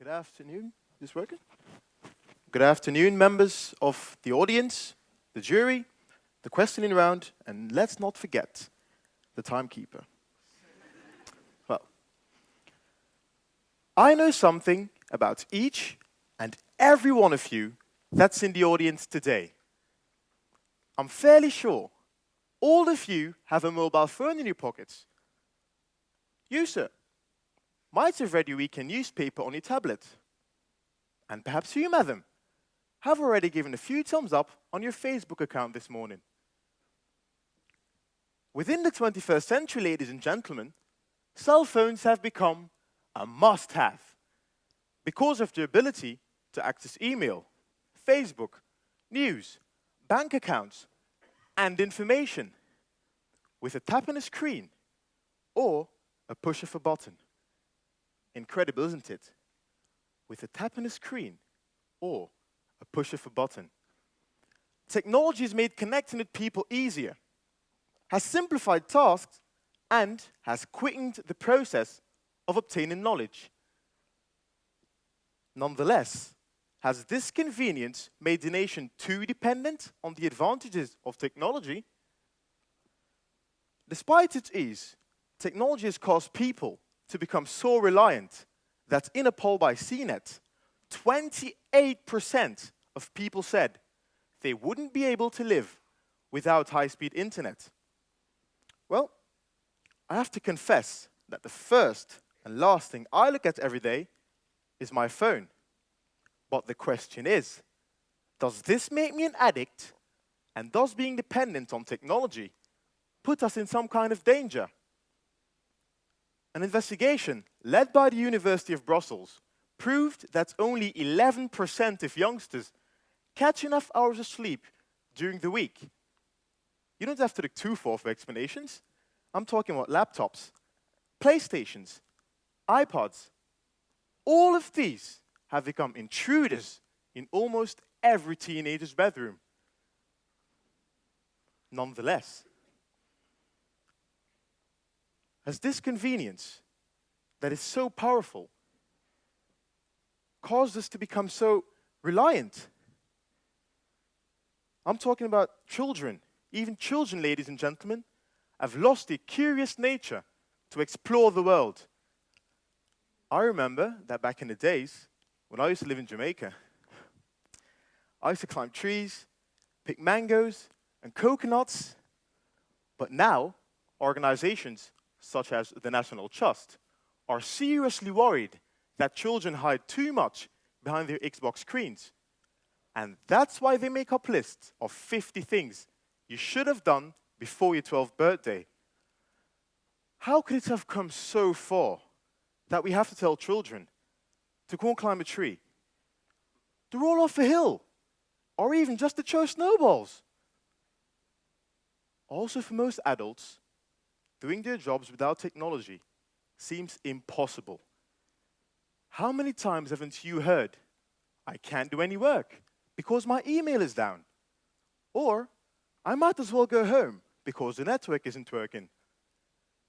Good afternoon. Is this working? Good afternoon, members of the audience, the jury, the questioning round, and let's not forget the timekeeper. Well, I know something about each and every one of you that's in the audience today. I'm fairly sure all of you have a mobile phone in your pockets. You, sir, might have read your weekend newspaper on your tablet. And perhaps you, madam, have already given a few thumbs up on your Facebook account this morning. Within the 21st century, ladies and gentlemen, cell phones have become a must-have because of their ability to access email, Facebook, news, bank accounts, and information with a tap on a screen or a push of a button. Incredible, isn't it? With a tap on a screen or a push of a button. Technology has made connecting with people easier, has simplified tasks, and has quickened the process of obtaining knowledge. Nonetheless, has this convenience made the nation too dependent on the advantages of technology? Despite its ease, technology has caused people to become so reliant that in a poll by CNET, 28% of people said they wouldn't be able to live without high-speed internet. Well, I have to confess that the first and last thing I look at every day is my phone. But the question is, does this make me an addict? And does being dependent on technology put us in some kind of danger? An investigation led by the University of Brussels proved that only 11% of youngsters catch enough hours of sleep during the week. You don't have to look too far for explanations. I'm talking about laptops, PlayStations, iPods. All of these have become intruders in almost every teenager's bedroom. Nonetheless, has this convenience that is so powerful caused us to become so reliant? I'm talking about children. Even children, ladies and gentlemen, have lost their curious nature to explore the world. I remember that back in the days, when I used to live in Jamaica, I used to climb trees, pick mangoes and coconuts. But now, organizations such as the National Trust are seriously worried that children hide too much behind their Xbox screens. And that's why they make up lists of 50 things you should have done before your 12th birthday. How could it have come so far that we have to tell children to go and climb a tree, to roll off a hill, or even just to throw snowballs? Also, for most adults, doing their jobs without technology seems impossible. How many times haven't you heard, "I can't do any work because my email is down," or "I might as well go home because the network isn't working"?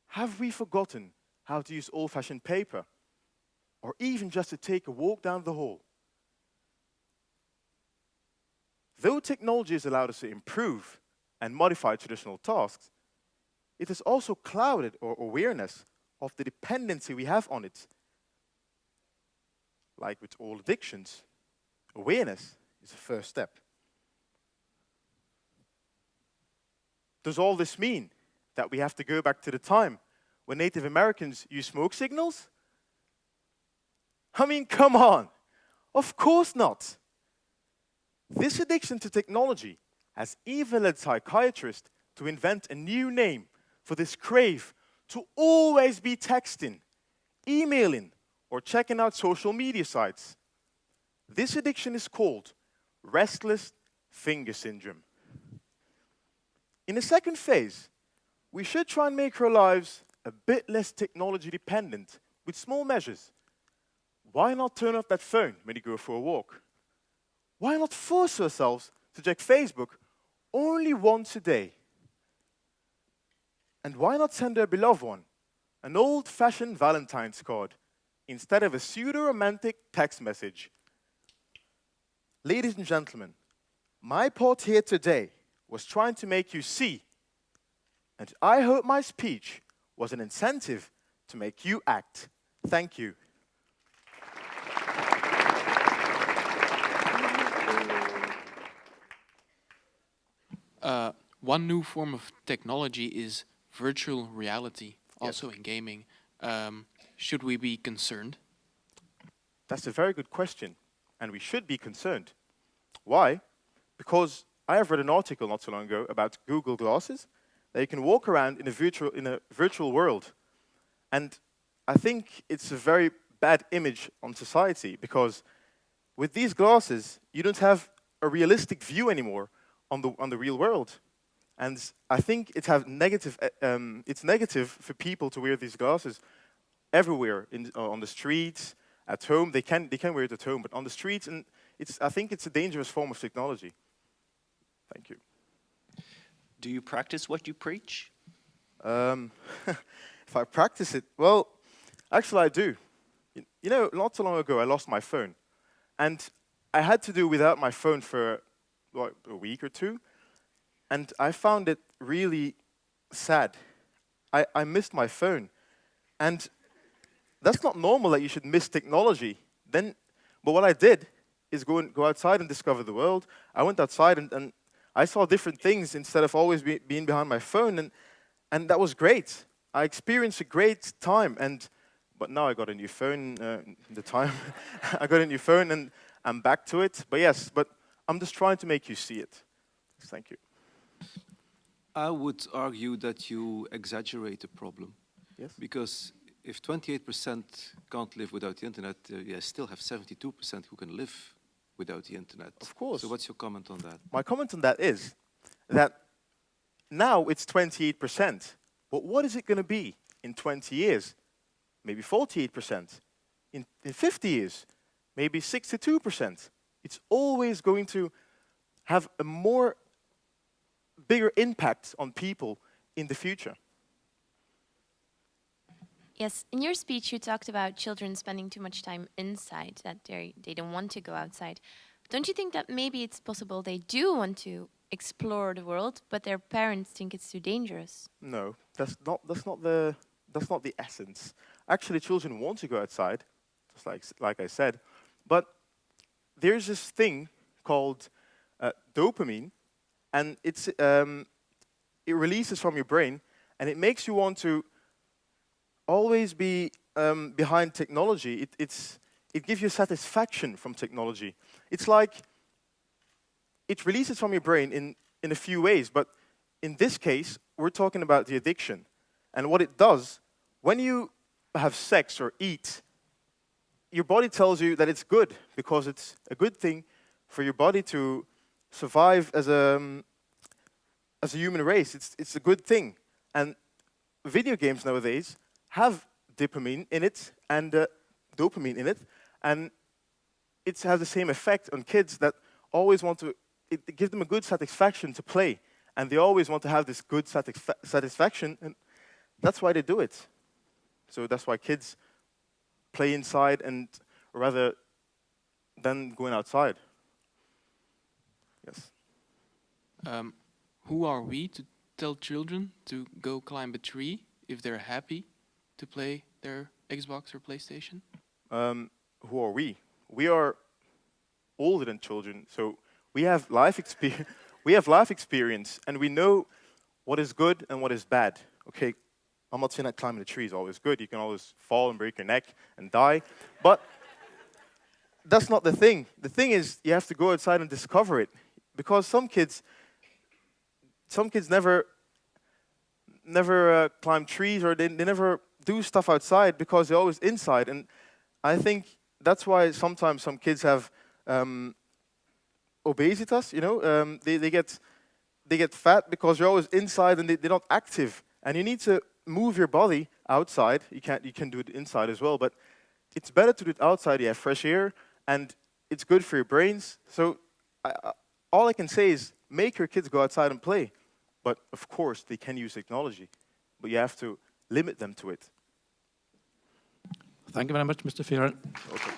Have we forgotten how to use old-fashioned paper, or even just to take a walk down the hall? Though technology has allowed us to improve and modify traditional tasks, it has also clouded our awareness of the dependency we have on it. Like with all addictions, awareness is the first step. Does all this mean that we have to go back to the time when Native Americans used smoke signals? I mean, come on. Of course not. This addiction to technology has even led psychiatrists to invent a new name for this crave to always be texting, emailing, or checking out social media sites. This addiction is called restless finger syndrome. In the second phase, we should try and make our lives a bit less technology dependent with small measures. Why not turn off that phone when you go for a walk? Why not force ourselves to check Facebook only once a day? And why not send our beloved one an old-fashioned Valentine's card instead of a pseudo-romantic text message. Ladies and gentlemen, my part here today was trying to make you see, and I hope my speech was an incentive to make you act. Thank you. One new form of technology is virtual reality, also in gaming. Should we be concerned? That's a very good question, and we should be concerned. Why? Because I have read an article not so long ago about Google Glasses, that you can walk around in a virtual world. And I think it's a very bad image on society, because with these glasses, you don't have a realistic view anymore on the real world. And I think it's negative for people to wear these glasses everywhere, on the streets, at home. They can wear it at home, but on the streets, and I think it's a dangerous form of technology. Thank you. Do you practice what you preach? If I practice it, well, actually I do. You know, not so long ago I lost my phone, and I had to do without my phone for what, a week or two, and I found it really sad. I missed my phone, and that's not normal that you should miss technology. But what I did is go outside and discover the world. I went outside and I saw different things instead of always being behind my phone, and that was great. I experienced a great time, but now I got a new phone. I got a new phone, and I'm back to it. But yes, I'm just trying to make you see it. Thank you. I would argue that you exaggerate the problem. Yes. Because if 28% can't live without the internet, you still have 72% who can live without the internet. Of course. So what's your comment on that? My comment on that is that now it's 28%. But what is it going to be in 20 years? Maybe 48%. In 50 years, maybe 62%. It's always going to have a bigger impact on people in the future. Yes, in your speech you talked about children spending too much time inside, that they don't want to go outside. Don't you think that maybe it's possible they do want to explore the world, but their parents think it's too dangerous? No, that's not the essence. Actually, children want to go outside, just like I said, but there's this thing called dopamine, and it releases from your brain, and it makes you want to always be behind technology. It gives you satisfaction from technology. It's like it releases from your brain in a few ways, but in this case, we're talking about the addiction. And what it does, when you have sex or eat, your body tells you that it's good, because it's a good thing for your body to survive as a human race. It's a good thing. And video games nowadays have dopamine in it, and it has the same effect on kids that always want to. It gives them a good satisfaction to play, and they always want to have this good satisfaction, and that's why they do it. So that's why kids play inside and rather than going outside. Yes. Who are we to tell children to go climb a tree if they're happy to play their Xbox or PlayStation? Who are we? We are older than children, so we have life experience. We have life experience, and we know what is good and what is bad. Okay, I'm not saying that climbing a tree is always good. You can always fall and break your neck and die, but that's not the thing. The thing is, you have to go outside and discover it, because some kids never climb trees, or they never do stuff outside because they're always inside. And I think that's why sometimes some kids have obesitas. You know, they get fat because you're always inside and they're not active. And you need to move your body outside. You can do it inside as well, but it's better to do it outside. You have fresh air, and it's good for your brains. So all I can say is make your kids go outside and play. But of course, they can use technology, but you have to limit them to it. Thank you very much, Mr. Fearon. Okay.